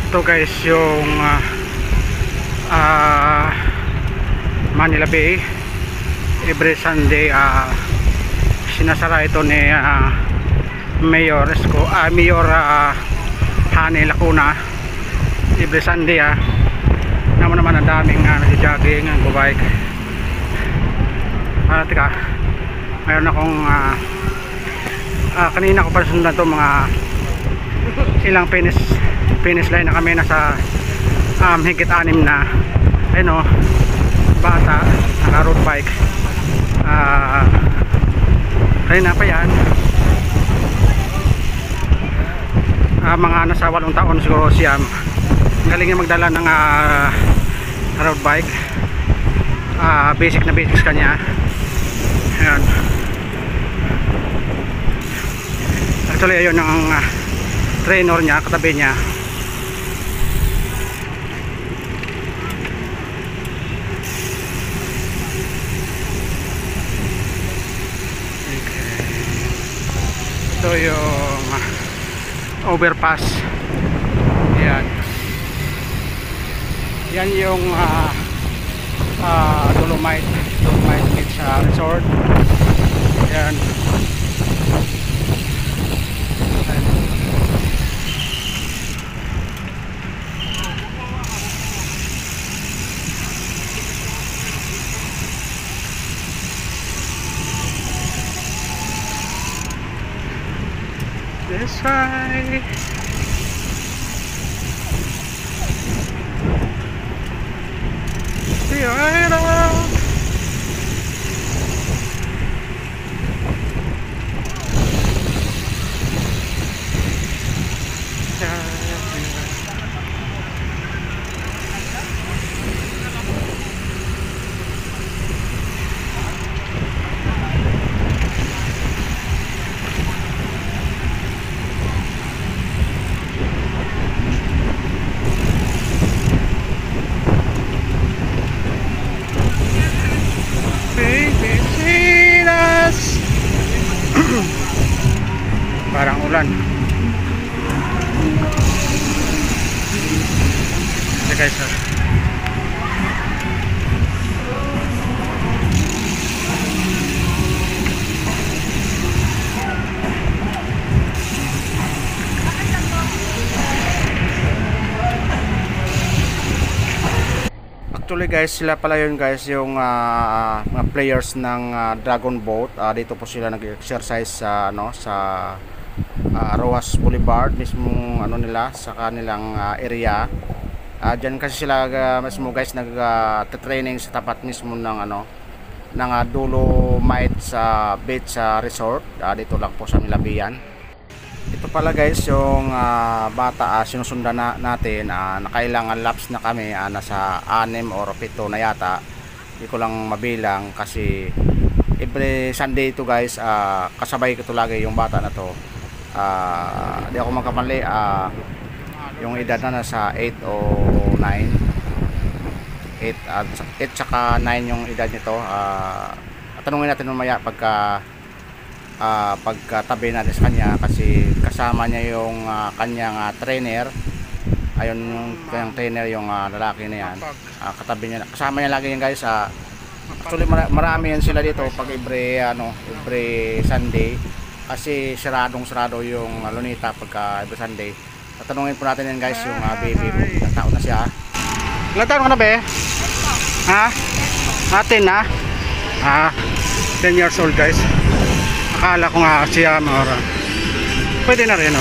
ito guys yung Manila Bay. Every Sunday sinasara ito ni Mayor Hani Lacuna. Every Sunday naman ang daming nag-jogging, nag-bike. Teka, mayroon akong kanina ko pa sundan to, mga ilang finish line na kami, nasa higit 6 na ayun, bata naka road bike. Kanina pa yan, mga nasa 8 taon siguro siya. Galing niya magdala ng road bike. Basic na basics kanya. Ayan. Actually ayun ang trainer niya, katabi niya. Okay. Ito yung overpass. Ayan. Yan yung Dolomite Beach Resort. Ayan. This way. See you later. Parang ulan. Okay guys, actually guys, sila pala yun guys, yung mga players ng Dragon Boat. Dito po sila nag-exercise sa sa Rojas Boulevard mismo, nila sa kanilang area. Diyan kasi sila mismo guys nag-training sa tapat mismo ng ng Dolomite sa Beach Resort. Dito lang po sa Milabian. Ito pala guys yung bata sinusundan natin. Nakailangan laps na kami, nasa 6 or 7 na yata, hindi ko lang mabilang kasi every Sunday ito guys. Kasabay ko ito lagi yung bata na to. Di ako magkamali, yung edad na nasa 8 o 9, 8 saka 9 yung edad nito. Tanungin natin mamaya pagkatabi natin sa kanya, kasi kasama niya yung kanyang trainer. Ayun yung kanyang trainer, yung lalaki na yan. Katabi niya, kasama niya lagi yan guys. Actually marami yan sila dito pag every Sunday, kasi sarado yung Lunita pagka every Sunday. Tatanungin po natin yan guys, yung baby, ilang taon na siya. Ilang taon ka na be? Atin na? 10 years old guys. Akala ko nga siya pwede na rin